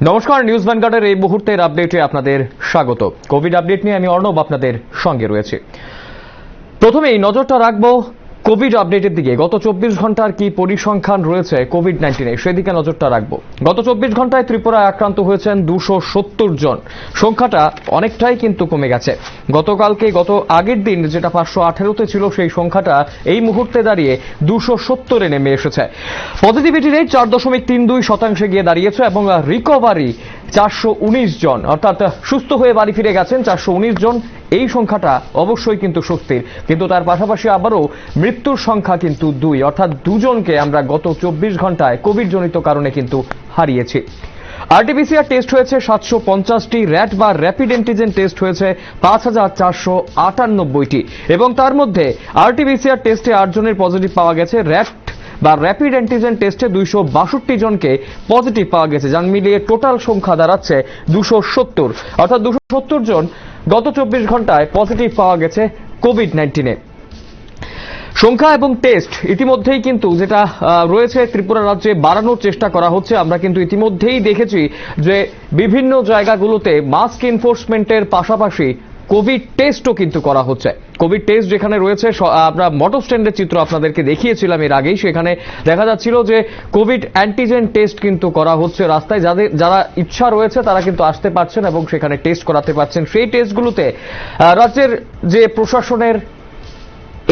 নমস্কার, নিউজ ভ্যানগার্ডের এই মুহূর্তের আপডেটে আপনাদের স্বাগত। কোভিড আপডেট নিয়ে আমি অর্ণব আপনাদের সঙ্গে রয়েছে। প্রথমেই নজরটা রাখবো কোভিড আপডেটের দিকে। গত 24 ঘন্টার কি পরিসংখ্যান রয়েছে কোভিড-19 সেদিকে নজরটা রাখবো। গত 24 ঘন্টায় ত্রিপুরায় আক্রান্ত হয়েছেন 270 জন। সংখ্যাটা অনেকটাই কিন্তু কমে গেছে। গত আগের দিন যেটা 518তে ছিল, সেই সংখ্যাটা এই মুহূর্তে দাঁড়িয়ে 270-এ নেমে এসেছে। পজিটিভিটি রেট 4.32% গিয়ে দাঁড়িয়েছে এবং রিকভারি 419 জন, অর্থাৎ সুস্থ হয়ে বাড়ি ফিরে গেছেন 419 জন। এই সংখ্যাটা অবশ্যই কিন্তু স্বস্তির, কিন্তু তার পাশাপাশি আবারও মৃত্যুর সংখ্যা কিন্তু 2, অর্থাৎ 2 জনকে আমরা গত 24 ঘন্টায় কোভিড জনিত কারণে কিন্তু হারিয়েছি। আরটিপিসিআর টেস্ট হয়েছে 750টি, র্যাট বা র্যাপিড অ্যান্টিজেন টেস্ট হয়েছে 5498টি এবং তার মধ্যে আরটিপিসিআর টেস্টে 8 জনের পজিটিভ পাওয়া গেছে। র্যাপিড অ্যান্টিজেন টেস্টে 262 জনকে পজিটিভ পাওয়া গেছে, যা মিলিয়ে টোটাল সংখ্যা দাঁড়াচ্ছে 270, অর্থাৎ 270 জন গত 24 ঘন্টায় পজিটিভ পাওয়া গেছে কোভিড-19-এ। সংখ্যা এবং টেস্ট ইতিমধ্যেই কিন্তু যেটা রয়েছে ত্রিপুরা রাজ্যে বাড়ানোর চেষ্টা করা হচ্ছে। আমরা কিন্তু ইতিমধ্যেই দেখেছি যে বিভিন্ন জায়গাগুলোতে মাস্ক এনফোর্সমেন্টের পাশাপাশি কোভিড টেস্টও কিন্তু করা হচ্ছে। কোভিড টেস্ট যেখানে রয়েছে, আমরা মোটর স্ট্যান্ডের চিত্র আপনাদেরকে দেখিয়েছিলাম এর আগেই, সেখানে দেখা যাচ্ছিল যে কোভিড অ্যান্টিজেন টেস্ট কিন্তু করা হচ্ছে। রাস্তায় যারা ইচ্ছা রয়েছে তারা কিন্তু আসতে পারছেন এবং সেখানে টেস্ট করাতে পারছেন। সেই টেস্টগুলোতে রাজ্যের যে প্রশাসনের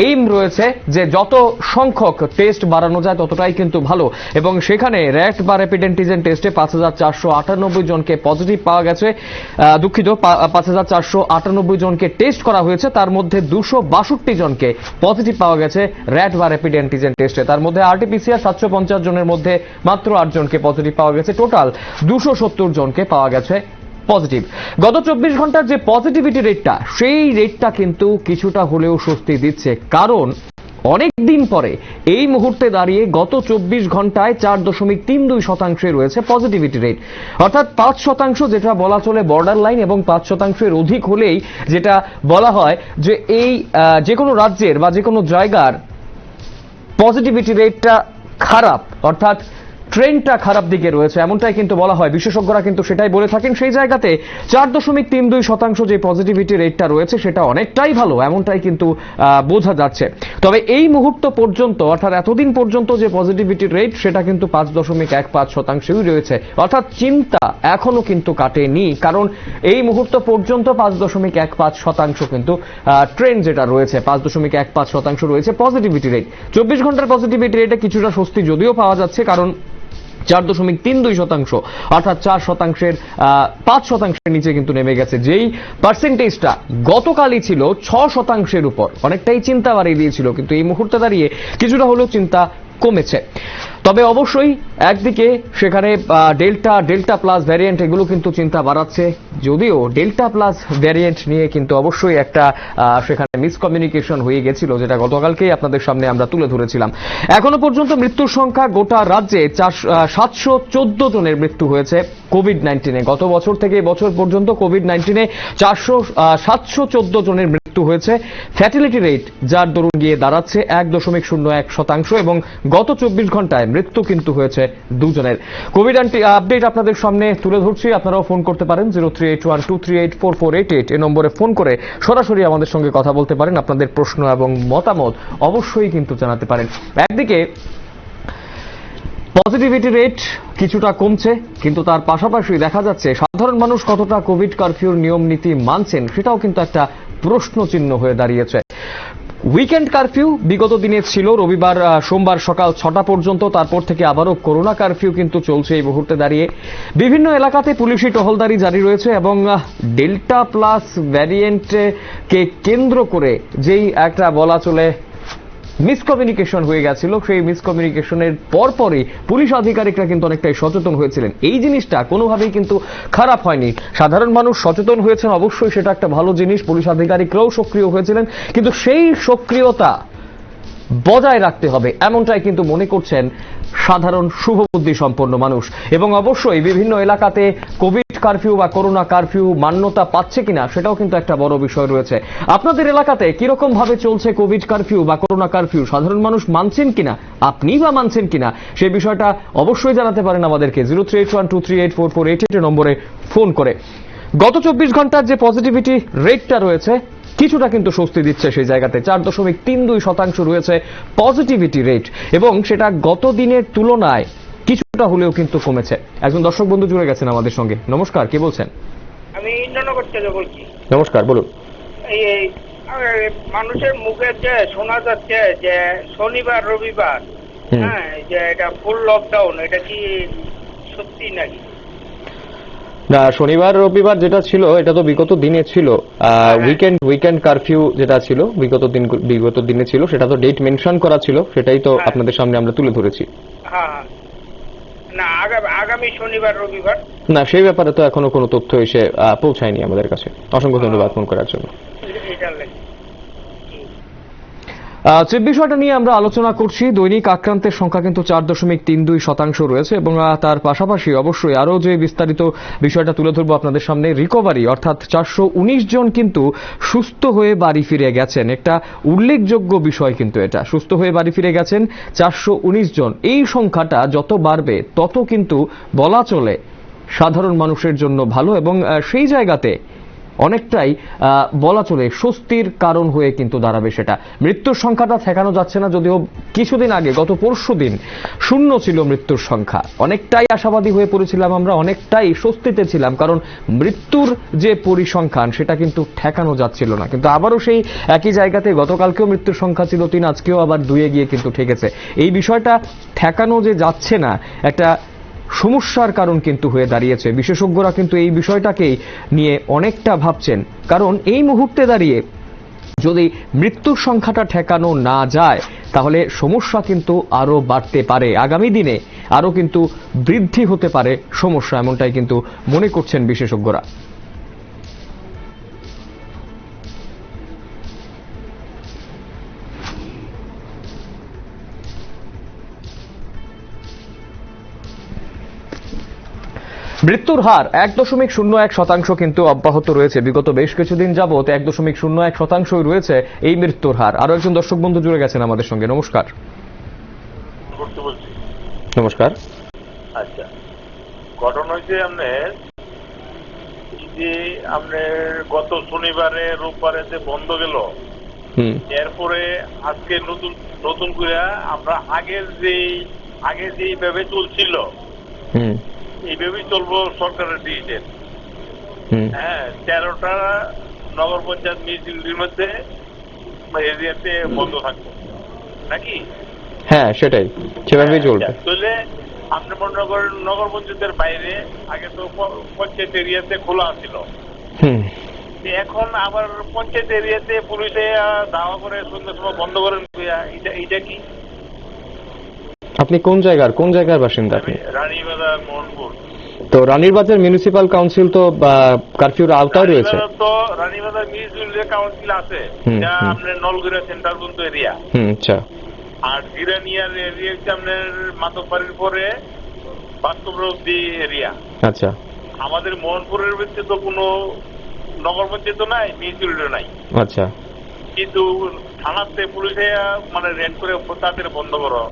এইম রয়েছে যে যত সংখ্যক টেস্ট বাড়ানো যায় ততটাই কিন্তু ভালো, এবং সেখানে র্যাট বা র্যাপিড অ্যান্টিজেন টেস্টে 5498 জনকে পজিটিভ পাওয়া গেছে। 5498 জনকে টেস্ট করা হয়েছে, তার মধ্যে 262 জনকে পজিটিভ পাওয়া গেছে র্যাট বা র্যাপিড অ্যান্টিজেন টেস্টে। তার মধ্যে আরটিপিসিআর 750 জনের মধ্যে মাত্র 8 জনকে পজিটিভ পাওয়া গেছে। টোটাল 270 জনকে পাওয়া গেছে পজিটিভ। গত 24 ঘন্টার যে পজিটিভিটি রেটটা, সেই রেটটা কিন্তু কিছুটা হলেও স্বস্তি দিচ্ছে, কারণ অনেক দিন পরে এই মুহূর্তে দাঁড়িয়ে গত 24 ঘন্টায় 4.32% রয়েছে পজিটিভিটি রেট, অর্থাৎ 5% যেটা বলা চলে বর্ডার লাইন, এবং 5%-এর অধিক হলেই যেটা বলা হয় যে এই যে কোনো রাজ্যের বা যে কোনো জায়গার পজিটিভিটি রেটটা খারাপ, অর্থাৎ ট্রেন্ডটা খারাপ দিকে রয়েছে, এমনটাই কিন্তু বলা হয়। বিশেষজ্ঞরা কিন্তু সেটাই বলে থাকেন। সেই জায়গাতে 4.32% যে পজিটিভিটি রেটটা রয়েছে সেটা অনেকটাই ভালো, এমনটাই কিন্তু বোঝা যাচ্ছে। তবে এই মুহূর্ত পর্যন্ত, অর্থাৎ এতদিন পর্যন্ত যে পজিটিভিটি রেট, সেটা কিন্তু 5.15%ই রয়েছে, অর্থাৎ চিন্তা এখনো কিন্তু কাটেনি, কারণ এই মুহূর্ত পর্যন্ত 5.15% কিন্তু ট্রেন্ড যেটা রয়েছে, 5.15% রয়েছে পজিটিভিটি রেট। 24 ঘন্টার পজিটিভিটি রেটে কিছুটা স্বস্তি যদিও পাওয়া যাচ্ছে, কারণ 4.32%, অর্থাৎ 5%-এর নিচে কিন্তু নেমে গেছে। যেই পার্সেন্টেজটা গতকালই ছিল 6%-এর উপর, অনেকটাই চিন্তা বাড়িয়ে দিয়েছিল, কিন্তু এই মুহূর্তে দাঁড়িয়ে কিছুটা হলেও চিন্তা কমেছে। তবে অবশ্যই একদিকে সেখানে ডেল্টা প্লাস ভ্যারিয়েন্ট, এগুলো কিন্তু চিন্তা বাড়াচ্ছে, যদিও ডেল্টা প্লাস ভ্যারিয়েন্ট নিয়ে কিন্তু অবশ্যই একটা সেখানে মিসকমিউনিকেশন হয়ে গেছিল, যেটা গতকালকেই আপনাদের সামনে আমরা তুলে ধরেছিলাম। এখনো পর্যন্ত মৃত্যুর সংখ্যা গোটা রাজ্যে 714 জনের মৃত্যু হয়েছে কোভিড-19-এ। গত বছর থেকে এবছর পর্যন্ত কোভিড-19-এ 714 জনের মৃত্যু হয়েছে। ফ্যাটিলিটি রেট যার দরুন গিয়ে দাঁড়াচ্ছে 1.01%, এবং গত 24 ঘন্টায় মৃত্যু কিন্তু হয়েছে 2 জনের। কোভিড আপডেট আপনাদের সামনে তুলে ধরছি। আপনারাও ফোন করতে পারেন 038123844488 এই নম্বরে ফোন করে সরাসরি আমাদের সঙ্গে কথা বলতে পারেন। আপনাদের প্রশ্ন এবং মতামত অবশ্যই কিন্তু জানাতে পারেন। একদিকে পজিটিভিটি রেট কিছুটা কমছে, কিন্তু তার পাশাপাশি দেখা যাচ্ছে সাধারণ মানুষ কতটা কোভিড কারফিউর নিয়ম নীতি মানছেন সেটাও কিন্তু একটা প্রশ্ন চিহ্ন হয়ে দাঁড়িয়েছে। উইকেন্ড কারফিউ বিগত দিনে ছিল রবিবার সোমবার সকাল 6টা পর্যন্ত, তারপর থেকে আবারও করোনা কারফিউ কিন্তু চলছে এই মুহূর্তে দাঁড়িয়ে। বিভিন্ন এলাকাতে পুলিশি টহলদারি জারি রয়েছে, এবং ডেল্টা প্লাস ভ্যারিয়েন্টকে কেন্দ্র করে যেই একটা বলা চলে মিসকমিউনিকেশন হয়ে গেছিল, সেই মিসকমিউনিকেশনের পরপরই পুলিশ আধিকারিকরা কিন্তু অনেকটাই সচেতন হয়েছিলেন। এই জিনিসটা কোনোভাবেই কিন্তু খারাপ হয়নি। সাধারণ মানুষ সচেতন হয়েছেন, অবশ্যই সেটা একটা ভালো জিনিস। পুলিশ আধিকারিকরাও সক্রিয় হয়েছিলেন, কিন্তু সেই সক্রিয়তা বজায় রাখতে হবে, এমনটাই কিন্তু মনে করছেন সাধারণ শুভবুদ্ধি সম্পন্ন মানুষ। এবং অবশ্যই বিভিন্ন এলাকাতে কোভিড কারফিউ বা করোনা কারফিউ মান্যতা পাচ্ছে কিনা সেটাও কিন্তু একটা বড় বিষয় রয়েছে। আপনাদের এলাকাতে কিরকম ভাবে চলছে কোভিড কারফিউ বা করোনা কারফিউ, সাধারণ মানুষ মানছেন কিনা, আপনি বা মানছেন কিনা, সেই বিষয়টা অবশ্যই জানাতে পারেন আমাদেরকে 0381238448 নম্বরে ফোন করে। গত 24 ঘন্টার যে পজিটিভিটি রেটটা রয়েছে কিছুটা কিন্তু স্বস্তি দিচ্ছে সেই জায়গাতে। 4.32% রয়েছে পজিটিভিটি রেট এবং সেটা গত দিনের তুলনায় কিছুটা হলেও কিন্তু কমেছে। একজন দর্শক বন্ধু জুড়ে গেছেন আমাদের সঙ্গে। নমস্কার, কে বলছেন? আমি ইন্দ্রনগর থেকে বলছি। নমস্কার, বলুন। এই মানুষের মুখে যে শোনা যাচ্ছে যে শনিবার রবিবার হ্যাঁ যে এটা ফুল লকডাউন, এটা কি সত্যি নাকি? না, শনিবার রবিবার যেটা ছিল এটা তো বিগত দিনে ছিল। উইকেন্ড কারফিউ যেটা ছিল বিগত দিনে ছিল, সেটা তো ডেট মেনশন করা ছিল, সেটাই তো আপনাদের সামনে আমরা তুলে ধরেছি। হ্যাঁ, না আগামী শনিবার রবিবার না, সেই ব্যাপারে তো এখনো কোনো তথ্য এসে পৌঁছায়নি আমাদের কাছে। অসংখ্য ধন্যবাদ ফোন করার জন্য। যে বিষয়টা নিয়ে আমরা আলোচনা করছি, দৈনিক আক্রান্তের সংখ্যা কিন্তু 4.32% রয়েছে এবং তার পাশাপাশি অবশ্যই আরো যে বিস্তারিত বিষয়টা তুলে ধরবো আপনাদের সামনে, রিকভারি অর্থাৎ 419 জন কিন্তু সুস্থ হয়ে বাড়ি ফিরে গেছেন। একটা উল্লেখযোগ্য বিষয় কিন্তু এটা, সুস্থ হয়ে বাড়ি ফিরে গেছেন 419 জন। এই সংখ্যাটা যত বাড়বে তত কিন্তু বলা চলে সাধারণ মানুষের জন্য ভালো এবং সেই জায়গাতে অনেকটাই বলা চলে স্বস্তির কারণ হয়ে কিন্তু দাঁড়াবে সেটা। মৃত্যুর সংখ্যাটা ঠেকানো যাচ্ছে না, যদিও কিছুদিন আগে গত পরশুদিন শূন্য ছিল মৃত্যুর সংখ্যা। অনেকটাই আশাবাদী হয়ে পড়েছিলাম আমরা, অনেকটাই স্বস্তিতে ছিলাম, কারণ মৃত্যুর যে পরিসংখ্যান সেটা কিন্তু ঠেকানো যাচ্ছিল না। কিন্তু আবারও সেই একই জায়গাতে গতকালকেও মৃত্যুর সংখ্যা ছিল 3, আজকেও আবার 2-এ গিয়ে কিন্তু ঠেকেছে। এই বিষয়টা ঠেকানো যে যাচ্ছে না একটা সমস্যার কারণ কিন্তু হয়ে দাঁড়িয়েছে। বিশেষজ্ঞরা কিন্তু এই বিষয়টাকেই নিয়ে অনেকটা ভাবছেন, কারণ এই মুহূর্তে দাঁড়িয়ে যদি মৃত্যুর সংখ্যাটা ঠেকানো না যায় তাহলে সমস্যা কিন্তু আরো বাড়তে পারে, আগামী দিনে আরো কিন্তু বৃদ্ধি হতে পারে সমস্যা, এমনটাই কিন্তু মনে করছেন বিশেষজ্ঞরা। মৃত্যুর হার 1.01% কিন্তু অব্যাহত রয়েছে। বিগত বেশ কিছুদিন যাবত 1.01% রয়েছে এই মৃত্যুর হার। আরো একজন দর্শক বন্ধু জুড়ে গেছেন আমাদের সঙ্গে। নমস্কার। নমস্কার। আচ্ছা, ঘটনা হয়েছে আপনার গত শনিবারে রোববারে যে বন্ধ গেল, এরপরে আজকে নতুন করে আমরা আগে যেভাবে চলছিল এইভাবেই চলবো সরকারের ডিসিশন। হ্যাঁ, 13টা নগর পঞ্চায়েত মিউনিসিপ্যালিটির মধ্যে এরিয়াতে বন্ধ থাকবে নাকি? হ্যাঁ, সেটাই, সেভাবেই চলবে। তাহলে আপনি মনে করেন নগর পঞ্চায়েতের বাইরে আগে তো পঞ্চায়েত এরিয়াতে খোলা ছিল, এখন আবার পঞ্চায়েত এরিয়াতে পুলিশে দাওয়া করে সন্ধ্যার সময় বন্ধ করেন, এইটা কি? আপনি কোন জায়গার বাসিন্দা? আপনি রানীবাজার, মোহনপুর। তো রানীবাজার মিউনিসিপাল কাউন্সিল তো কারফিউর আওতায় রয়েছে। তো রানীবাজার মিউনিসিপাল কাউন্সিল আছে, যা আপনার নলগুড়া সেন্টার পর্যন্ত এরিয়া। আচ্ছা। আর জিরানিয়ার এরিয়া হচ্ছে আপনার মাতব্বাড়ির পরে বাস্তব অব্দি এরিয়া। আচ্ছা। আমাদের মোহনপুরের ভিতরে তো কোনো নগর পঞ্চায়েত নাই, মিউনিসিপালিটি নাই। আচ্ছা। কিন্তু থানাতে পুলিশে মানে রেড করে তাদের বন্ধ করো।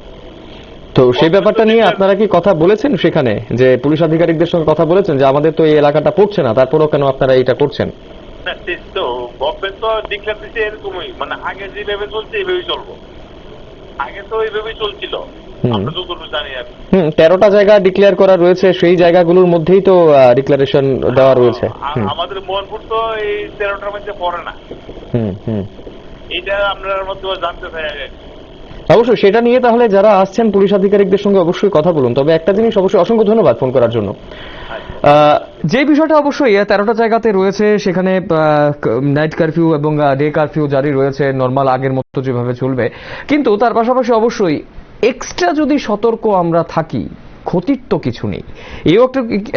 তো সেই ব্যাপারটা নিয়ে আপনারা কি কথা বলেছেন সেখানে, যে পুলিশ আধিকারিকদের সঙ্গে কথা বলেছেন যে আমাদের তো এই এলাকাটা পড়ছে না, তারপরেও কেন আপনারা এটা করছেন? না, তো গভর্নমেন্ট তো ডিক্লেয়ার দিচ্ছে এরকমই, মানে আগে যেভাবে চলছে এইভাবেই চলবো। আগে তো এইভাবেই চলছিল, আমরা যতটুকু জানি আর। 13টা জায়গা ডিক্লেয়ার করা রয়েছে, সেই জায়গাগুলোর মধ্যেই তো ডিক্লারেশন দেওয়া রয়েছে। আমাদের মোহনপুর তো এই 13টার মধ্যে পড়ে না। এটা আপনার মধ্যে জানতে চাই আগে। অবশ্যই সেটা নিয়ে তাহলে যারা আসছেন পুলিশ আধিকারিকদের সঙ্গে অবশ্যই কথা বলুন। তবে একটা জিনিস অবশ্যই, অসংখ্য ধন্যবাদ ফোন করার জন্য। যে বিষয়টা অবশ্যই 13টা জায়গাতে রয়েছে, সেখানে নাইট কারফিউ এবং ডে কারফিউ জারি রয়েছে, নর্মাল আগের মতো যেভাবে চলবে। কিন্তু তার পাশাপাশি অবশ্যই এক্সট্রা যদি সতর্ক আমরা থাকি, ক্ষতির তো কিছু নেই,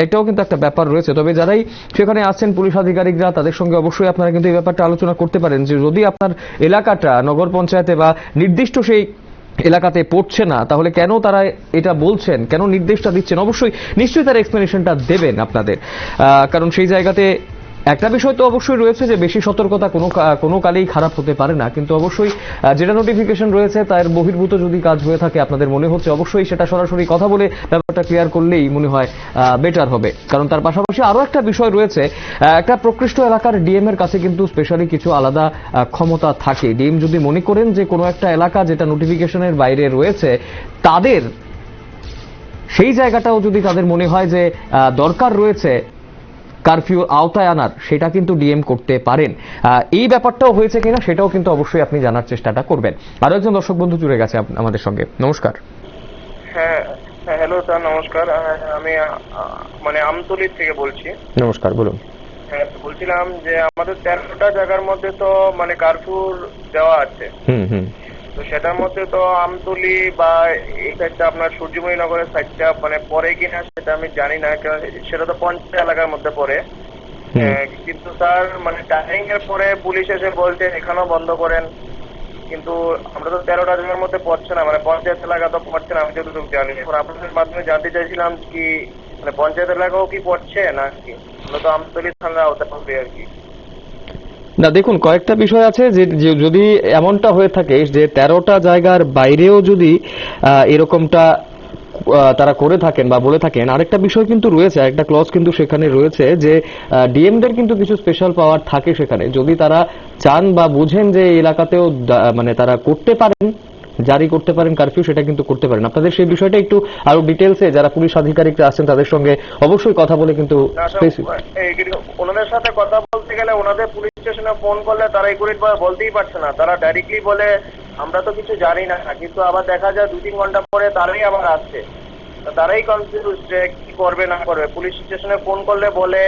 এটাও কিন্তু একটা ব্যাপার রয়েছে। তবে যারাই সেখানে আসছেন পুলিশ আধিকারিকরা, তাদের সঙ্গে অবশ্যই আপনারা কিন্তু এই ব্যাপারটা আলোচনা করতে পারেন যে যদি আপনার এলাকাটা নগর পঞ্চায়েতে বা নির্দিষ্ট সেই এলাকাতে পড়ছে না, তাহলে কেন তারা এটা বলছেন, কেন নির্দেশটা দিচ্ছেন? অবশ্যই নিশ্চয়ই তারা এক্সপ্লেনেশনটা দেবেন আপনাদের, কারণ সেই জায়গাতে একটা বিষয় তো অবশ্যই রয়েছে যে বেশি সতর্কতা কোনো কালেই খারাপ হতে পারে না, কিন্তু অবশ্যই যেটা নোটিফিকেশন রয়েছে তার বহির্ভূত যদি কাজ হয়ে থাকে আপনাদের মনে হচ্ছে, অবশ্যই সেটা সরাসরি কথা বলে ব্যাপারটা ক্লিয়ার করলেই মনে হয় বেটার হবে। কারণ তার পাশাপাশি আরো একটা বিষয় রয়েছে, একটা প্রকৃষ্ট এলাকার ডিএম এর কাছে কিন্তু স্পেশালি কিছু আলাদা ক্ষমতা থাকে। ডিএম যদি মনে করেন যে কোনো একটা এলাকা যেটা নোটিফিকেশনের বাইরে রয়েছে, তাদের সেই জায়গাটাও যদি তাদের মনে হয় যে দরকার রয়েছে কারফিউ আওতায় আনার, সেটা কিন্তু ডিএম করতে পারেন। এই ব্যাপারটাও হয়েছে কিনা সেটাও কিন্তু অবশ্যই আপনি জানার চেষ্টাটা করবেন। আরো একজন দর্শক বন্ধু জুড়ে গেছে আমাদের সঙ্গে। নমস্কার। হ্যাঁ, হ্যালো স্যার, নমস্কার। আমি মানে আমতলী থেকে বলছি। নমস্কার, বলুন। হ্যাঁ, বলছিলাম যে আমাদের 13টা জায়গার মধ্যে তো মানে কারফিউ দেওয়া আছে। তো সেটার মধ্যে তো আমতলী বা এই সাইডটা আপনার সূর্যময়ী নগরের সাইডটা মানে পরে কিনা সেটা আমি জানি না, কারণ সেটা তো পঞ্চায়েত এলাকার মধ্যে পড়ে। কিন্তু স্যার মানে টাইমিং এর পরে পুলিশ এসে বলছে এখানেও বন্ধ করেন, কিন্তু আমরা তো 13টা জায়গার মধ্যে পড়ছে না, মানে পঞ্চায়েত এলাকা তো পড়ছে না, আমি যতটুকু জানি। এখন আপনাদের মাধ্যমে জানতে চাইছিলাম কি মানে পঞ্চায়েত এলাকাও কি পড়ছে না কি, আমরা তো আমতলী থানা আওতায় পড়বে আর কি। না, দেখুন, কয়েকটা বিষয় আছে যে যদি এমনটা হয়ে থাকে যে 13টা জায়গার বাইরেও যদি এরকমটা তারা করে থাকেন বা বলে থাকেন, আরেকটা বিষয় কিন্তু রয়েছে, একটা ক্লজ কিন্তু সেখানে রয়েছে যে ডিএমদের কিন্তু কিছু স্পেশাল পাওয়ার থাকে সেখানে, যদি তারা চান বা বুঝেন যে এই এলাকাতেও মানে তারা করতে পারেন, জারি করতে পারেন কারফিউ, সেটা কিন্তু করতে পারেন। আপনাদের সেই বিষয়টা একটু আরো ডিটেলসে যারা পুলিশ আধিকারিকরা আছেন তাদের সঙ্গে অবশ্যই কথা বলে কিন্তু ওনাদের সাথে কথা বলতে গেলে ওনাদের পুলিশ স্টেশনে ফোন করলে তারা একুরেট ভাবে বলতেই পারছে না, তারা ডাইরেক্টলি বলে আমরা তো কিছু জানি না, কিন্তু আবার দেখা যায় 2-3 ঘন্টা পরে তারাই আবার আসছে, তারাই কনফিউজ যে কি করবে না করবে। পুলিশ স্টেশনে ফোন করলে বলে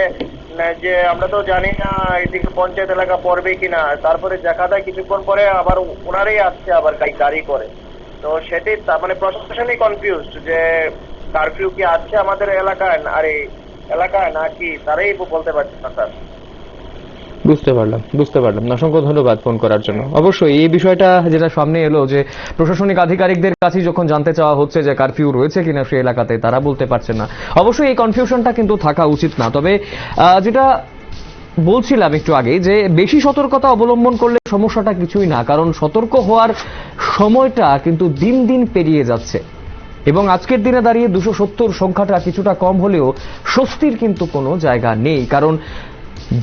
যে আমরা তো জানি না এদিকে পঞ্চায়েত এলাকা পড়বে কিনা, তারপরে দেখা যায় কিছুক্ষণ পরে আবার ওনারাই আসছে আবার গাড়ি করে। তো সেটাই মানে প্রশাসনই কনফিউজ যে কারফিউ কি আছে আমাদের এলাকায় আর এই এলাকায় নাকি তারাই বলতে পারছে না স্যার। বুঝতে পারলাম। অসংখ্য ধন্যবাদ ফোন করার জন্য। অবশ্যই এই বিষয়টা যেটা সামনে এলো যে প্রশাসনিক আধিকারিকদের কাছে যখন জানতে চাওয়া হচ্ছে যে কারফিউ রয়েছে কিনা সেই এলাকাতে, তারা বলতে পারছেন না। অবশ্যই এই কনফিউশনটা কিন্তু থাকা উচিত না। তবে যেটা বলছিলাম একটু আগে যে বেশি সতর্কতা অবলম্বন করলে সমস্যাটা কিছুই না, কারণ সতর্ক হওয়ার সময়টা কিন্তু দিন দিন পেরিয়ে যাচ্ছে এবং আজকের দিনে দাঁড়িয়ে 270 সংখ্যাটা কিছুটা কম হলেও স্বস্তির কিন্তু কোনো জায়গা নেই। কারণ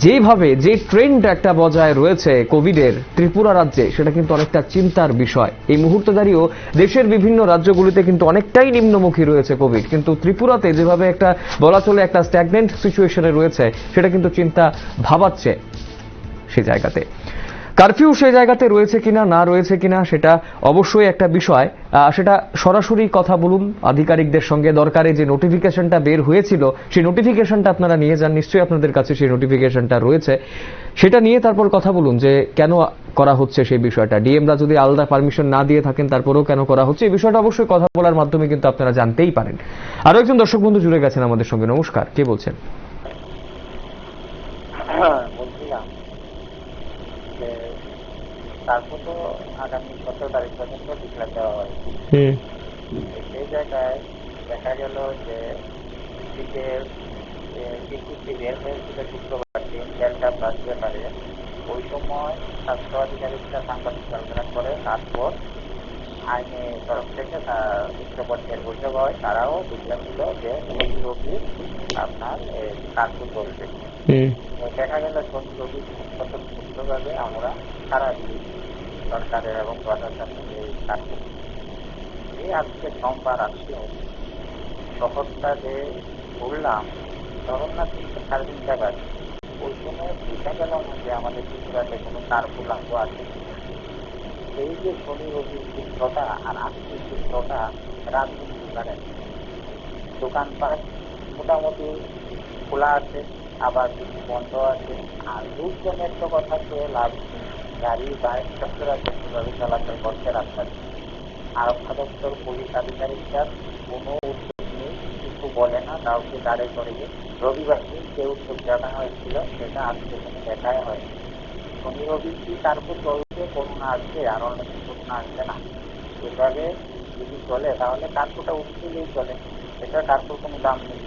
যেভাবে যে ট্রেন্ড একটা বজায় রয়েছে কোভিডের ত্রিপুরা রাজ্যে, সেটা কিন্তু অনেকটা চিন্তার বিষয়। এই মুহূর্তে দাঁড়িয়েও দেশের বিভিন্ন রাজ্যগুলিতে কিন্তু অনেকটাই নিম্নমুখী রয়েছে কোভিড, কিন্তু ত্রিপুরাতে যেভাবে একটা বলা চলে একটা স্ট্যাগনেন্ট সিচুয়েশনে রয়েছে, সেটা কিন্তু চিন্তা ভাবাচ্ছে সেই জায়গাতে। কারফিউ সেই জায়গাতে রয়েছে কিনা না রয়েছে কিনা সেটা অবশ্যই একটা বিষয়, সেটা সরাসরি কথা বলুন আধিকারিকদের সঙ্গে। দরকারে যে নোটিফিকেশনটা বের হয়েছিল সেই নোটিফিকেশনটা আপনারা নিয়ে যান, নিশ্চয়ই আপনাদের কাছে সেই নোটিফিকেশনটা রয়েছে, সেটা নিয়ে তারপর কথা বলুন যে কেন করা হচ্ছে সেই বিষয়টা। ডিএমরা যদি আলাদা পারমিশন না দিয়ে থাকেন তারপরেও কেন করা হচ্ছে, এই বিষয়টা অবশ্যই কথা বলার মাধ্যমে কিন্তু আপনারা জানতেই পারেন। আরো একজন দর্শক বন্ধু জুড়ে গেছেন আমাদের সঙ্গে। নমস্কার, কে বলছেন? তারপর তো আগামী 17 তারিখ পর্যন্ত ডিক্লেয়ার দেওয়া হয়। সেই জায়গায় দেখা গেল যে বিজ্ঞপ্তি বের হয়েছিল শুক্রবার দিন 1:30 বাজতে পারে, ওই সময় স্বাস্থ্য আধিকারিকরা সাংবাদিক সম্মেলন করে, তারপর আইনে তরফ থেকে উচ্চ পর্যায়ের বৈঠক হয়, তারাও বুঝেছিল যে শনি রবি আপনার কার্যকর করবে। দেখা গেল শনি রবি স্বতন্ত্রভাবে আমরা সারা দিন সরকারের এবং প্রশাসনের এই কাজ এই আজকে সোমবার আসলেও শহরটা যে ঘুরলাম জগন্নাথ 3.5 জায়গা, ওই সময় বোঝা গেল না যে আমাদের ত্রিপুরাতে কোনো কার্ফিউ লাগু আছে। এই যে শনি রবির চিত্রটা আর আজকের চিত্রটা রাজনীতি করেন, দোকানপাট মোটামুটি খোলা আছে, আবার কিছু বন্ধ আছে। আর লোকজনের তো কথা তো লাভ, গাড়ি বাইক সচরাচর সেভাবে চলাচল করতে রাস্তায়। আরক্ষা দপ্তর পুলিশ আধিকারিকরা কোনো উদ্যোগ নেই, কিছু বলে না, কাউকে দাঁড়ে করে রবিবার দিন যে উদ্যোগ জানা হয়েছিল সেটা আজকে কোনো দেখাই হয়নি। শনি রবি কি তারপর চলবে, করোনা আসবে আর অনেক করোনা আসবে না, সেভাবে যদি চলে তাহলে কার্ফুটা উঠলেই চলে, এটা কার্ফুর কোনো দাম নেই।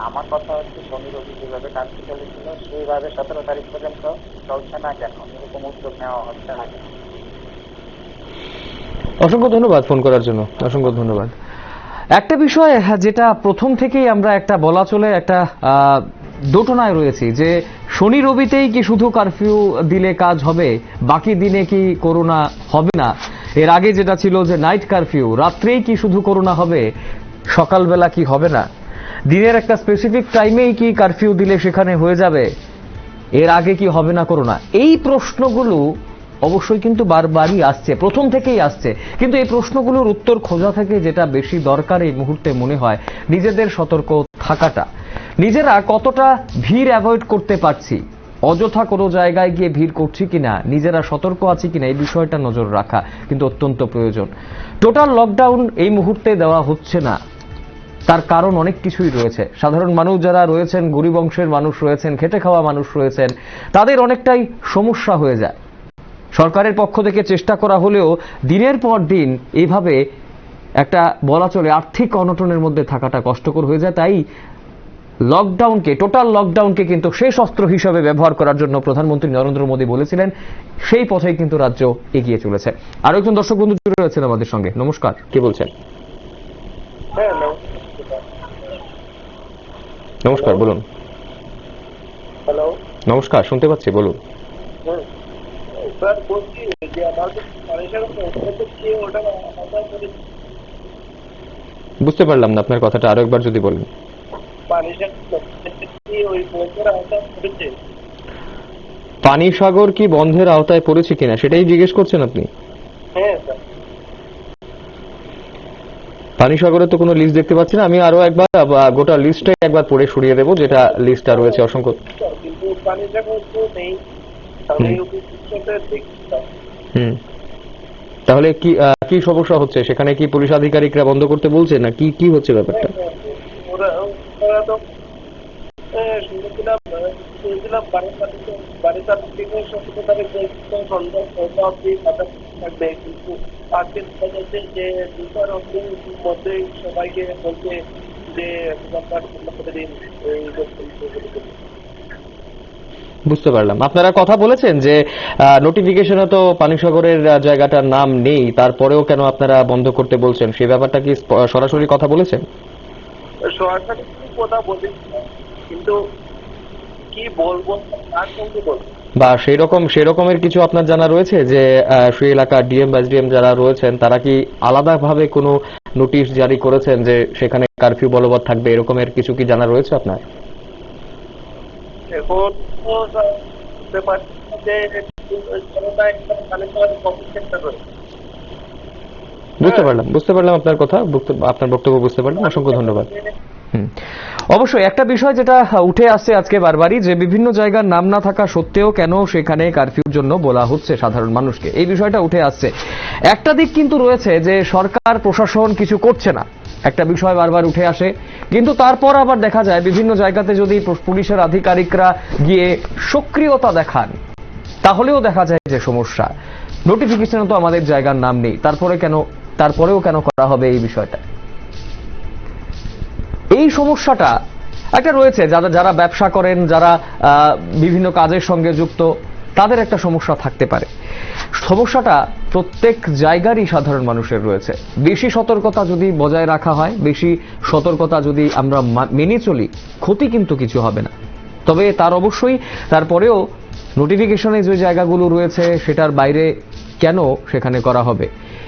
আমার কথা হচ্ছে শনি রবি যেভাবে কার্ফু চলেছিল সেইভাবে 17 তারিখ পর্যন্ত চলছে না কেন, এরকম উদ্যোগ নেওয়া হচ্ছে না কেন? অসংখ্য ধন্যবাদ ফোন করার জন্য, অসংখ্য ধন্যবাদ। একটা বিষয় যেটা প্রথম থেকেই আমরা একটা বলা চলে একটা দোটনায় রয়েছি যে শনি রবিতেই কি শুধু কারফিউ দিলে কাজ হবে, বাকি দিনে কি করোনা হবে না? এর আগে যেটা ছিল যে নাইট কারফিউ, রাত্রেই কি শুধু করোনা হবে, সকালবেলা কি হবে না? দিনের একটা স্পেসিফিক টাইমেই কি কারফিউ দিলে সেখানে হয়ে যাবে, এর আগে কি হবে না করোনা? এই প্রশ্নগুলো অবশ্যই কিন্তু বারবারই আসছে, প্রথম থেকেই আসছে। কিন্তু এই প্রশ্নগুলোর উত্তর খোঁজা থেকে যেটা বেশি দরকার এই মুহূর্তে মনে হয় নিজেদের সতর্ক থাকাটা। নিজেরা কতটা ভিড় অ্যাভয়েড করতে পারছি, অযথা কোনো জায়গায় গিয়ে ভিড় করছি কিনা, নিজেরা সতর্ক আছি কিনা, এই বিষয়টা নজর রাখা কিন্তু অত্যন্ত প্রয়োজন। টোটাল লকডাউন এই মুহূর্তে দেওয়া হচ্ছে না, তার কারণ অনেক কিছুই রয়েছে। সাধারণ মানুষ যারা রয়েছেন, গরিব অংশের মানুষ রয়েছেন, খেটে খাওয়া মানুষ রয়েছেন, তাদের অনেকটাই সমস্যা হয়ে যায়। সরকারের পক্ষ থেকে চেষ্টা করা হলেও দিনের পর দিন এইভাবে একটা বলা চলে আর্থিক অনটনের মধ্যে থাকাটা কষ্টকর হয়ে যায়। তাই লকডাউনকে, টোটাল লকডাউনকে কিন্তু শেষ অস্ত্র হিসেবে ব্যবহার করার জন্য প্রধানমন্ত্রী নরেন্দ্র মোদী বলেছিলেন, সেই পথেই কিন্তু রাজ্য এগিয়ে চলেছে। আরো একজন দর্শক বন্ধু জুড়ে রয়েছেন আমাদের সঙ্গে। নমস্কার, কে বলছেন? নমস্কার, বলুন। হ্যালো, নমস্কার, শুনতে পাচ্ছি, বলুন। স্যার বলছি যে আমাদের ওটা বুঝতে পারলাম না আপনার কথাটা, আরো একবার যদি বলেন। পানিসাগর কি বন্ধের আওতায় পড়েছে কিনা সেটাই জিজ্ঞেস করছেন আপনি? হ্যাঁ স্যার। পানিসাগরে তো কোনো লিস্ট দেখতে পাচ্ছি না। আমি আরো একবার গোটা লিস্টটাই একবার পড়ে সরিয়ে দেবো, যেটা লিস্টটা রয়েছে অসংখ্য। কিন্তু পানিসাগর তো নেই, তাহলে কি কি সমস্যা হচ্ছে সেখানে? কি পুলিশ আধিকারিকরা বন্ধ করতে বলছে না কি কি হচ্ছে ব্যাপারটা? ওরা তো শুনেছিলাম 22 তারিখ থেকে 17 তারিখ সন্ধ্যা 6টা অব্দি থাকবে, কিন্তু আজকে দেখা যাচ্ছে যে 2টার অব্দির মধ্যে সবাইকে বলছে যে বুঝতে পারলাম। আপনারা কথা বলেছেন যে নোটিফিকেশনে তো পানিসাগরের জায়গাটার নাম নেই, তারপরেও কেন আপনারা বন্ধ করতে বলছেন, সেই ব্যাপারটা কি সরাসরি কথা বলেছেন? সরাসরি কথা বলি, কিন্তু কি বলবো আর কোনকে বলবো? বা সেরকমের কিছু আপনার জানা রয়েছে যে সেই এলাকার ডিএম বা এসডিএম যারা রয়েছেন তারা কি আলাদাভাবে কোনো নোটিশ জারি করেছেন যে সেখানে কারফিউ বলবৎ থাকবে, এরকমের কিছু কি জানা রয়েছে আপনার? এখন বুঝতে পারছি যে বুঝতে পারলাম আপনার কথা, আপনার বক্তব্য বুঝতে পারলাম। অসংখ্য ধন্যবাদ। অবশ্যই একটা বিষয় যেটা উঠে আসছে আজকে বারবারই, যে বিভিন্ন জায়গার নাম না থাকা সত্ত্বেও কেন সেখানে কারফিউর জন্য বলা হচ্ছে সাধারণ মানুষকে, এই বিষয়টা উঠে আসছে। একটা দিক কিন্তু রয়েছে যে সরকার প্রশাসন কিছু করছে না, একটা বিষয় বারবার উঠে আসে। কিন্তু তারপর আবার দেখা যায় বিভিন্ন জায়গাতে যদি পুলিশের আধিকারিকরা গিয়ে সক্রিয়তা দেখান তাহলেও দেখা যায় যে সমস্যা। নোটিফিকেশনে তো আমাদের জায়গার নাম নেই, তারপরেও কেন করা হবে এই বিষয়টা? এই সমস্যাটা একটা রয়েছে। যারা ব্যবসা করেন, যারা বিভিন্ন কাজের সঙ্গে যুক্ত, তাদের একটা সমস্যা থাকতে পারে। সমস্যাটা প্রত্যেক জায়গারই সাধারণ মানুষের রয়েছে। বেশি সতর্কতা যদি বজায় রাখা হয়, বেশি সতর্কতা যদি আমরা মেনে চলি, ক্ষতি কিন্তু কিছু হবে না। তবে তারপরেও নোটিফিকেশনে যে জায়গাগুলো রয়েছে সেটার বাইরে কেন সেখানে করা হবে,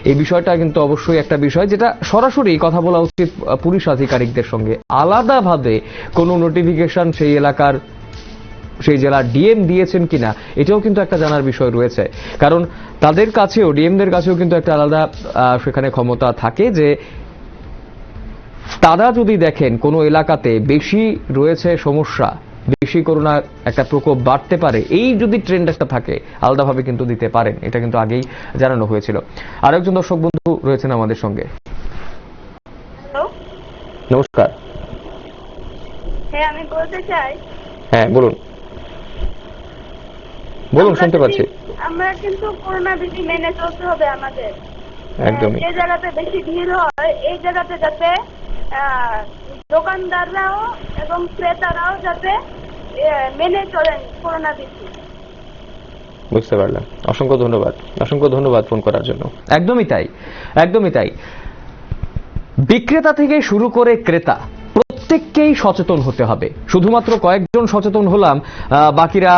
এই বিষয়টা কিন্তু অবশ্যই একটা বিষয় যেটা সরাসরি কথা বলা উচিত পুলিশ আধিকারিকদের সঙ্গে। আলাদাভাবে কোনো নোটিফিকেশন সেই জেলার ডিএম দিয়েছেন কিনা এটাও কিন্তু একটা জানার বিষয় রয়েছে। কারণ তাদের কাছেও, ডিএমদের কাছেও কিন্তু একটা আলাদা সেখানে ক্ষমতা থাকে যে তারা যদি দেখেন কোনো এলাকাতে বেশি রয়েছে সমস্যা, বেশি করোনার একটা প্রকোপ বাড়তে পারে, এই যদি ট্রেন্ড একটা থাকে আলাদাভাবে কিন্তু দিতে পারেন। এটা কিন্তু আগেই জানানো হয়েছিল। আর একজন দর্শক বন্ধু রয়েছেন আমাদের সঙ্গে। নমস্কার। হ্যাঁ, আমি বলতে চাই। হ্যাঁ, বলুন শুনতে পাচ্ছি। আমরা কিন্তু করোনা বিধি মেনে চলতে হবে আমাদের। একদমই। যে জায়গাতে বেশি ভিড় হয় এই জায়গাতে যাতে দোকানদাররাও এবং ক্রেতারাও যাতে মেনে চলেন করোনা বিধি। বুঝতে পারলাম। অসংখ্য ধন্যবাদ ফোন করার জন্য। একদমই তাই। বিক্রেতা থেকে শুরু করে ক্রেতা প্রত্যেককেই সচেতন হতে হবে। শুধুমাত্র কয়েকজন সচেতন হলাম, বাকিরা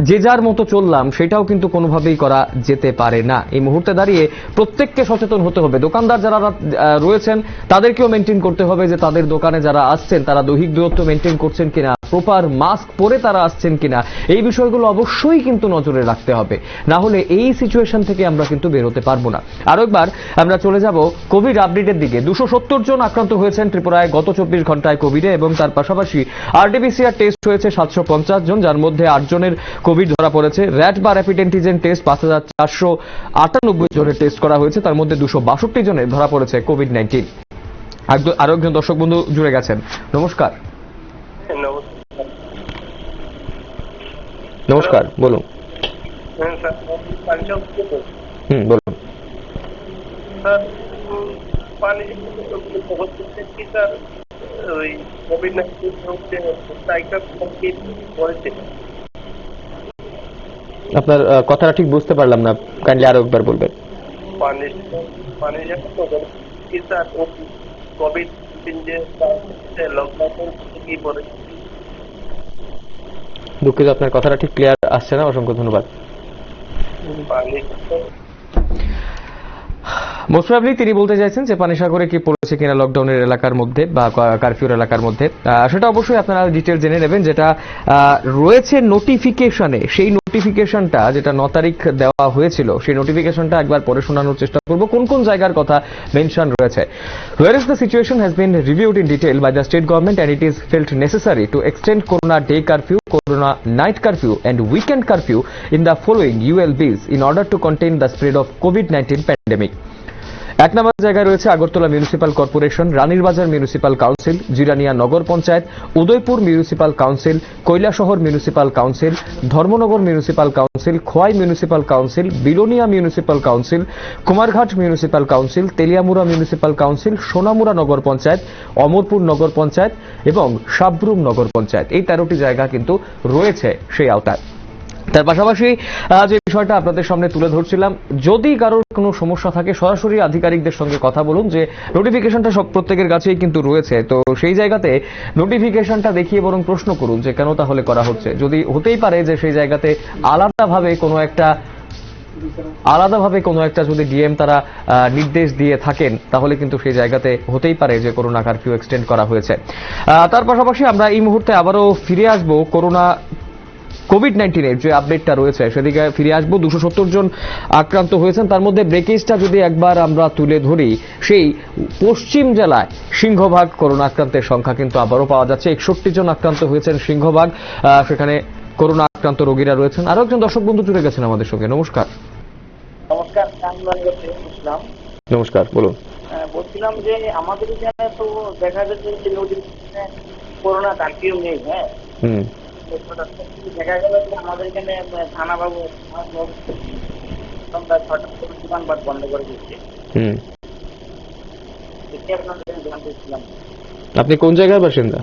যে যার মতো চললাম, সেটাও কিন্তু কোনোভাবেই করা যেতে পারে না। এই মুহূর্তে দাঁড়িয়ে প্রত্যেককে সচেতন হতে হবে। দোকানদার যারা রয়েছেন তাদেরকেও মেনটেন করতে হবে যে তাদের দোকানে যারা আসছেন তারা দৈহিক দূরত্ব মেনটেন করছেন কিনা, প্রপার মাস্ক পরে তারা আসছেন কিনা, এই বিষয়গুলো অবশ্যই কিন্তু নজরে রাখতে হবে। না হলে এই সিচুয়েশন থেকে আমরা কিন্তু বেরোতে পারবো না। আরো একবার আমরা চলে যাব কোভিড আপডেটের দিকে। 270 জন আক্রান্ত হয়েছেন ত্রিপুরায় গত 24 ঘন্টায় কোভিডে, এবং তার পাশাপাশি আরটিপিসিআর টেস্ট হয়েছে 750 জন, যার মধ্যে 8 জনের কোভিড ধরা পড়েছে। র্যাট বা র্যাপিড অ্যান্টিজেন টেস্ট 5498 জনের টেস্ট করা হয়েছে, তার মধ্যে 262 জনের ধরা পড়েছে কোভিড-19। আরো একজন দর্শক বন্ধু জুড়ে গেছেন। নমস্কার, বলুন। বলুন। আপনার কথাটা ঠিক বুঝতে পারলাম না, কাইন্ডলি আরো একবার বলবেন। দুঃখিত, আপনার কথাটা ঠিক ক্লিয়ার আসছে না। অসংখ্য ধন্যবাদ। মোস্ট প্রবাবলি তিনি বলতে চাইছেন যে পানিসাগরে কি পড়েছে কিনা লকডাউনের এলাকার মধ্যে বা কারফিউর এলাকার মধ্যে, সেটা অবশ্যই আপনারা ডিটেল জেনে নেবেন। যেটা রয়েছে নোটিফিকেশনে, সেই নোটিফিকেশনটা যেটা 9 তারিখ দেওয়া হয়েছিল, সেই নোটিফিকেশনটা একবার পরে শোনানোর চেষ্টা করব কোন কোন জায়গার কথা মেনশন রয়েছে। Whereas the situation has been reviewed in detail by the state government and it is felt necessary to extend Corona day curfew, Corona night curfew and weekend curfew in the following ULBs in order to contain the spread of COVID-19 pandemic. 1 নম্বর জায়গায় রয়েছে Agartala municipal corporation, Ranirbazar municipal council, Jirania নগর panchayat, Udaipur municipal council, Kailashahar municipal council, Dharmanagar municipal council, Khowai municipal council, Belonia municipal council, Kumarghat municipal council, Teliamura municipal council, Sonamura নগর পঞ্চায়েত, অমরপুর নগর পঞ্চায়েত এবং সাবরুম নগর পঞ্চায়েত। এই 13টি জায়গা কিন্তু রয়েছে সেই আওতায়। তার পাশাপাশি যে বিষয়টা আপনাদের সামনে তুলে ধরছিলাম, যদি কারোর কোনো সমস্যা থাকে সরাসরি আধিকারিকদের সঙ্গে কথা বলুন। যে নোটিফিকেশনটা সব প্রত্যেকের কাছেই কিন্তু রয়েছে, তো সেই জায়গাতে নোটিফিকেশনটা দেখিয়ে বরং প্রশ্ন করুন যে কেন তাহলে করা হচ্ছে। যদি হতেই পারে যে সেই জায়গাতে আলাদাভাবে কোনো একটা যদি ডিএম তারা নির্দেশ দিয়ে থাকেন, তাহলে কিন্তু সেই জায়গাতে হতেই পারে যে করোনা কারফিউ এক্সটেন্ড করা হয়েছে। তার পাশাপাশি আমরা এই মুহূর্তে আবারও ফিরে আসবো কোভিড-19 এর যে আপডেটটা রয়েছে সেদিকে ফিরে আসবো। 270 জন আক্রান্ত হয়েছেন, তার মধ্যে ব্রেকেজটা যদি একবার আমরা তুলে ধরি, সেই পশ্চিম জেলায় সিংহভাগ করোনা আক্রান্তের সংখ্যা কিন্তু আবারও পাওয়া যাচ্ছে। 61 জন আক্রান্ত হয়েছেন সিংহভাগ, সেখানে করোনা আক্রান্ত রোগীরা রয়েছেন। আরো একজন দর্শক বন্ধু জুড়ে গেছেন আমাদের সঙ্গে। নমস্কার। নমস্কার, বলুন। বলছিলাম যে আমাদের এখানে তো দেখা যাচ্ছে যে করোনা কারফিউ নেই। হ্যাঁ, দেখা গেল যে আমাদের এখানে থানা বাবু সন্ধ্যা 6টার সময় দোকানপাট বন্ধ করে দিচ্ছে। আপনি কোন জায়গার বাসিন্দা?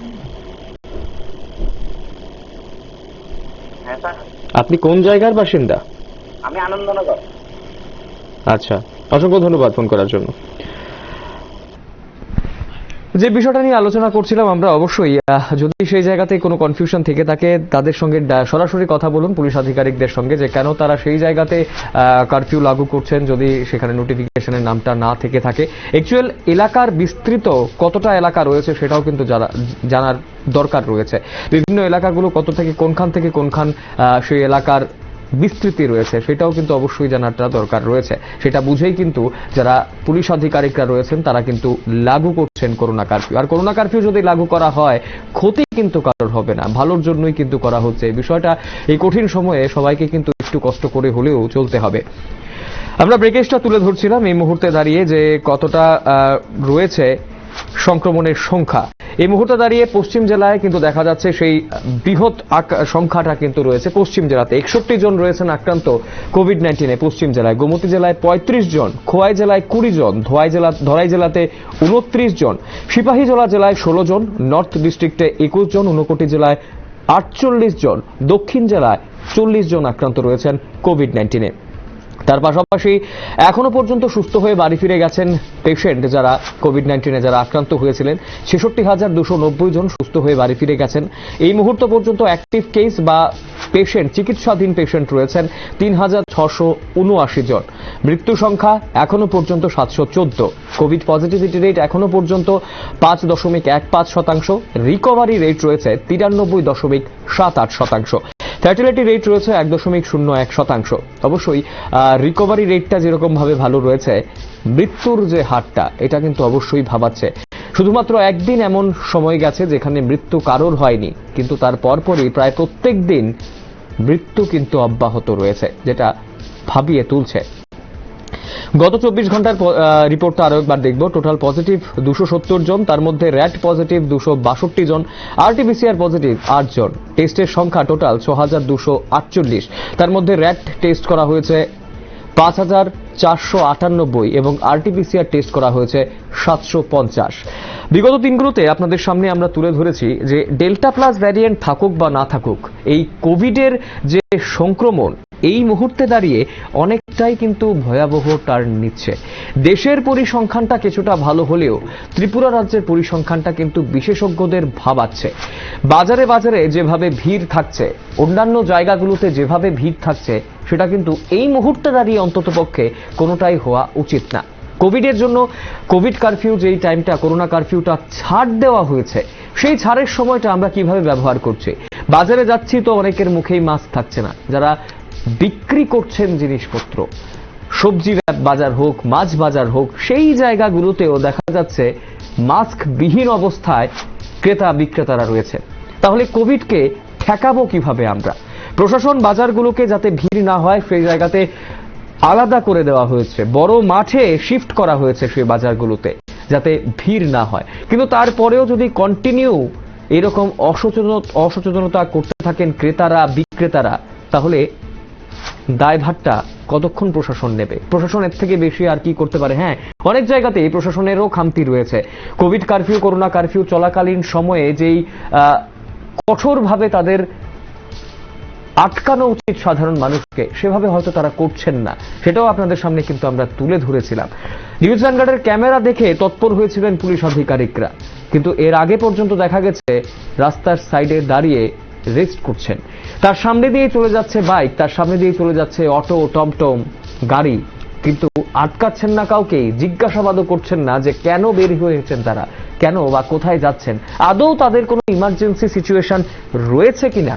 হ্যাঁ স্যার। আপনি কোন জায়গার বাসিন্দা? আমি আনন্দনগর। আচ্ছা, অসংখ্য ধন্যবাদ ফোন করার জন্য। যে বিষয়টা নিয়ে আলোচনা করছিলাম আমরা, অবশ্যই যদি সেই জায়গাতে কোনো কনফিউশন থেকে থাকে তাদের সঙ্গে সরাসরি কথা বলুন পুলিশ আধিকারিকদের সঙ্গে, যে কেন তারা সেই জায়গাতে কারফিউ লাগু করছেন যদি সেখানে নোটিফিকেশনের নামটা না থেকে থাকে। অ্যাকচুয়াল এলাকার বিস্তৃত কতটা এলাকা রয়েছে সেটাও কিন্তু জানার দরকার রয়েছে। বিভিন্ন এলাকাগুলো কত থেকে কোনখান সেই এলাকার বিস্তৃতি রয়েছে সেটাও কিন্তু অবশ্যই জানাটা দরকার রয়েছে। সেটা বুঝেই কিন্তু যারা পুলিশ আধিকারিকরা রয়েছেন তারা কিন্তু লাগু করছেন করোনা কারফিউ। আর করোনা কারফিউ যদি লাগু করা হয়, ক্ষতি কিন্তু কারোর হবে না, ভালোর জন্যই কিন্তু করা হচ্ছে। এই বিষয়টা এই কঠিন সময়ে সবাইকে কিন্তু একটু কষ্ট করে হলেও চলতে হবে। আমরা ব্রেকেজটা তুলে ধরছিলাম এই মুহূর্তে দাঁড়িয়ে যে কতটা রয়েছে সংক্রমণের সংখ্যা। এই মুহূর্তে দাঁড়িয়ে পশ্চিম জেলায় কিন্তু দেখা যাচ্ছে সেই বৃহৎ সংখ্যাটা কিন্তু রয়েছে পশ্চিম জেলাতে। 61 জন রয়েছেন আক্রান্ত কোভিড-19 পশ্চিম জেলায়। গোমতী জেলায় 35 জন, খোয়াই জেলায় 20 জন, ধলাই জেলাতে 29 জন, সিপাহীজলা জেলায় 16 জন, নর্থ ডিস্ট্রিক্টে 21 জন, ঊনকোটি জেলায় 48 জন, দক্ষিণ জেলায় 40 জন আক্রান্ত রয়েছেন কোভিড-19। তার পাশাপাশি এখনো পর্যন্ত সুস্থ হয়ে বাড়ি ফিরে গেছেন পেশেন্ট যারা কোভিড-19 যারা আক্রান্ত হয়েছিলেন 66,290 জন সুস্থ হয়ে বাড়ি ফিরে গেছেন। এই মুহূর্ত পর্যন্ত অ্যাক্টিভ কেস বা পেশেন্ট, চিকিৎসাধীন পেশেন্ট রয়েছেন 3,679 জন। মৃত্যু সংখ্যা এখনো পর্যন্ত 714। কোভিড পজিটিভিটি রেট এখনো পর্যন্ত 5.15%। রিকভারি রেট রয়েছে 93.78%। ফ্যাটিলিটি রেট রয়েছে 1.01%। অবশ্যই রিকভারি রেটটা যেরকম ভাবে ভালো রয়েছে, মৃত্যুর যে হারটা এটা কিন্তু অবশ্যই ভাবাচ্ছে। শুধুমাত্র একদিন এমন সময় গেছে যেখানে মৃত্যু কারোর হয়নি, কিন্তু তার পরপরই প্রায় প্রত্যেক দিন মৃত্যু কিন্তু অব্যাহত রয়েছে, যেটা ভাবিয়ে তুলছে। গত 24 ঘন্টার রিপোর্টটা আরো একবার দেখব। টোটাল পজিটিভ 270 জন, তার মধ্যে র্যাট পজিটিভ 262 জন, আরটিপিসিআর পজিটিভ 8 জন। টেস্টের সংখ্যা টোটাল 6,248, তার মধ্যে র্যাট টেস্ট করা হয়েছে 5,498 এবং আরটিপিসিআর টেস্ট করা হয়েছে 750। বিগত দিনগুলোতে আপনাদের সামনে আমরা তুলে ধরেছি যে ডেল্টা প্লাস ভ্যারিয়েন্ট থাকুক বা না থাকুক, এই কোভিডের যে সংক্রমণ এই মুহূর্তে দাঁড়িয়ে অনেকটাই কিন্তু ভয়াবহ টার্ন নিচ্ছে। দেশের পরিসংখ্যানটা কিছুটা ভালো হলেও ত্রিপুরা রাজ্যের পরিসংখ্যানটা কিন্তু বিশেষজ্ঞদের ভাবাচ্ছে। বাজারে বাজারে যেভাবে ভিড় থাকছে, অন্যান্য জায়গাগুলোতে যেভাবে ভিড় থাকছে, সেটা কিন্তু এই মুহূর্তে দাঁড়িয়ে অন্ততপক্ষে কোনোটাই হওয়া উচিত না। কোভিডের জন্য কোভিড কারফিউ যেই টাইমটা, করোনা কারফিউটা ছাড় দেওয়া হয়েছে, সেই ছাড়ের সময়টা আমরা কিভাবে ব্যবহার করছি। বাজারে যাচ্ছি তো অনেকের মুখেই মাস্ক থাকছে না। যারা বিক্রি করছেন জিনিসপত্র, সবজি বাজার হোক, মাছ বাজার হোক, সেই জায়গাগুলোতেও দেখা যাচ্ছে মাস্ক বিহীন অবস্থায় ক্রেতা বিক্রেতারা রয়েছে। তাহলে কোভিডকে ঠেকাবো কিভাবে আমরা? প্রশাসন বাজারগুলোকে যাতে ভিড় না হয় সেই জায়গাতে আলাদা করে দেওয়া হয়েছে, বড় মাঠে শিফট করা হয়েছে সেই বাজারগুলোতে যাতে ভিড় না হয়। কিন্তু তারপরেও যদি কন্টিনিউ এরকম অসচেতনতা করতে থাকেন ক্রেতারা বিক্রেতারা, তাহলে দায়ভারটা কতক্ষণ প্রশাসন নেবে? প্রশাসন এর থেকে বেশি আর কি করতে পারে? হ্যাঁ, অনেক জায়গাতেই প্রশাসনেরও খামতি রয়েছে। কোভিড কারফিউ, করোনা কারফিউ চলাকালীন সময়ে যেই কঠোরভাবে তাদের আটকানো উচিত সাধারণ মানুষকে, সেভাবে হয়তো তারা করছেন না, সেটাও আপনাদের সামনে কিন্তু আমরা তুলে ধরেছিলাম। নিউজ ভ্যানগার্ডের ক্যামেরা দেখে তৎপর হয়েছিলেন পুলিশ আধিকারিকরা, কিন্তু এর আগে পর্যন্ত দেখা গেছে রাস্তার সাইডে দাঁড়িয়ে রেস্ট করছেন। তার সামনে দিয়ে চলে যাচ্ছে বাইক, তার সামনে দিয়ে চলে যাচ্ছে অটো, টমটম, গাড়ি, কিন্তু আটকাচ্ছেন না কাউকেই, জিজ্ঞাসাবাদও করছেন না যে কেন বের হয়েছেন তারা, কেন বা কোথায় যাচ্ছেন, আদৌ তাদের কোনো ইমার্জেন্সি সিচুয়েশন রয়েছে কিনা,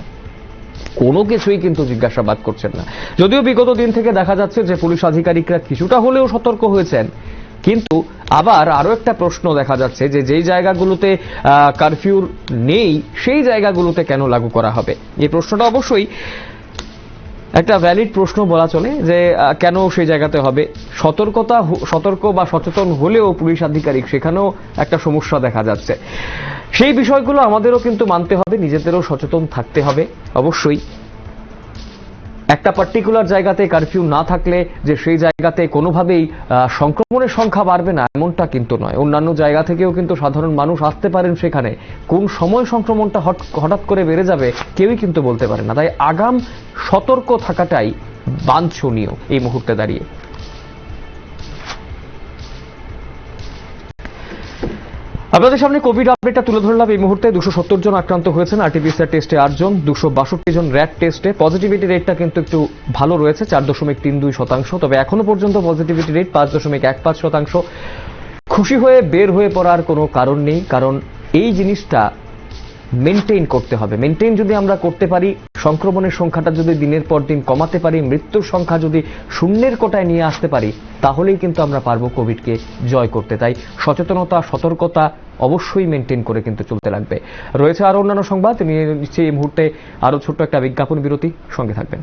কোনো কিছুই কিন্তু জিজ্ঞাসাবাদ করছেন না। যদিও বিগত দিন থেকে দেখা যাচ্ছে যে পুলিশ আধিকারিকরা কিছুটা হলেও সতর্ক হয়েছেন, কিন্তু আবার আরো একটা প্রশ্ন দেখা যাচ্ছে যে যেই জায়গাগুলোতে কারফিউ নেই সেই জায়গাগুলোতে কেন লাগু করা হবে। এই প্রশ্নটা অবশ্যই একটা ভ্যালিড প্রশ্ন বলা চলে যে কেন সেই জায়গাতে হবে। সতর্ক বা সচেতন হলেও পুলিশ আধিকারিক সেখানেও একটা সমস্যা দেখা যাচ্ছে। সেই বিষয়গুলো আমাদেরও কিন্তু মানতে হবে, নিজেদেরও সচেতন থাকতে হবে। অবশ্যই একটা পার্টিকুলার জায়গাতে কারফিউ না থাকলে যে সেই জায়গাতে কোনোভাবেই সংক্রমণের সংখ্যা বাড়বে না এমনটা কিন্তু নয়। অন্যান্য জায়গা থেকেও কিন্তু সাধারণ মানুষ আসতে পারেন সেখানে। কোন সময় সংক্রমণটা হঠাৎ করে বেড়ে যাবে কেউই কিন্তু বলতে পারে না। তাই আগাম সতর্ক থাকাটাই বাঞ্ছনীয় এই মুহূর্তে দাঁড়িয়ে। আপনাদের সামনে কোভিড আপডেটটা তুলে ধরলাম। এই মুহূর্তে 270 জন আক্রান্ত হয়েছেন, আরটিপিসিআর টেস্টে 8 জন, 262 জন র্যাট টেস্টে। পজিটিভিটি রেটটা কিন্তু একটু ভালো রয়েছে, 4.32%। তবে এখনো পর্যন্ত পজিটিভিটি রেট 5.15%। খুশি হয়ে বের হয়ে পড়ার কোনো কারণ নেই, কারণ এই জিনিসটা মেনটেইন করতে হবে। মেনটেইন যদি আমরা করতে পারি, সংক্রমণের সংখ্যাটা যদি দিনের পর দিন কমাতে পারি, মৃত্যুর সংখ্যা যদি শূন্যের কোটায় নিয়ে আসতে পারি, তাহলেই কিন্তু আমরা পারবো কোভিডকে জয় করতে। তাই সচেতনতা, সতর্কতা অবশ্যই মেনটেন করে কিন্তু চলতে লাগবে। রয়েছে আরো অন্যান্য সংবাদ নিয়ে নিশ্চয়ই এই মুহূর্তে আরো ছোট্ট একটা বিজ্ঞাপন বিরতি, সঙ্গে থাকবেন।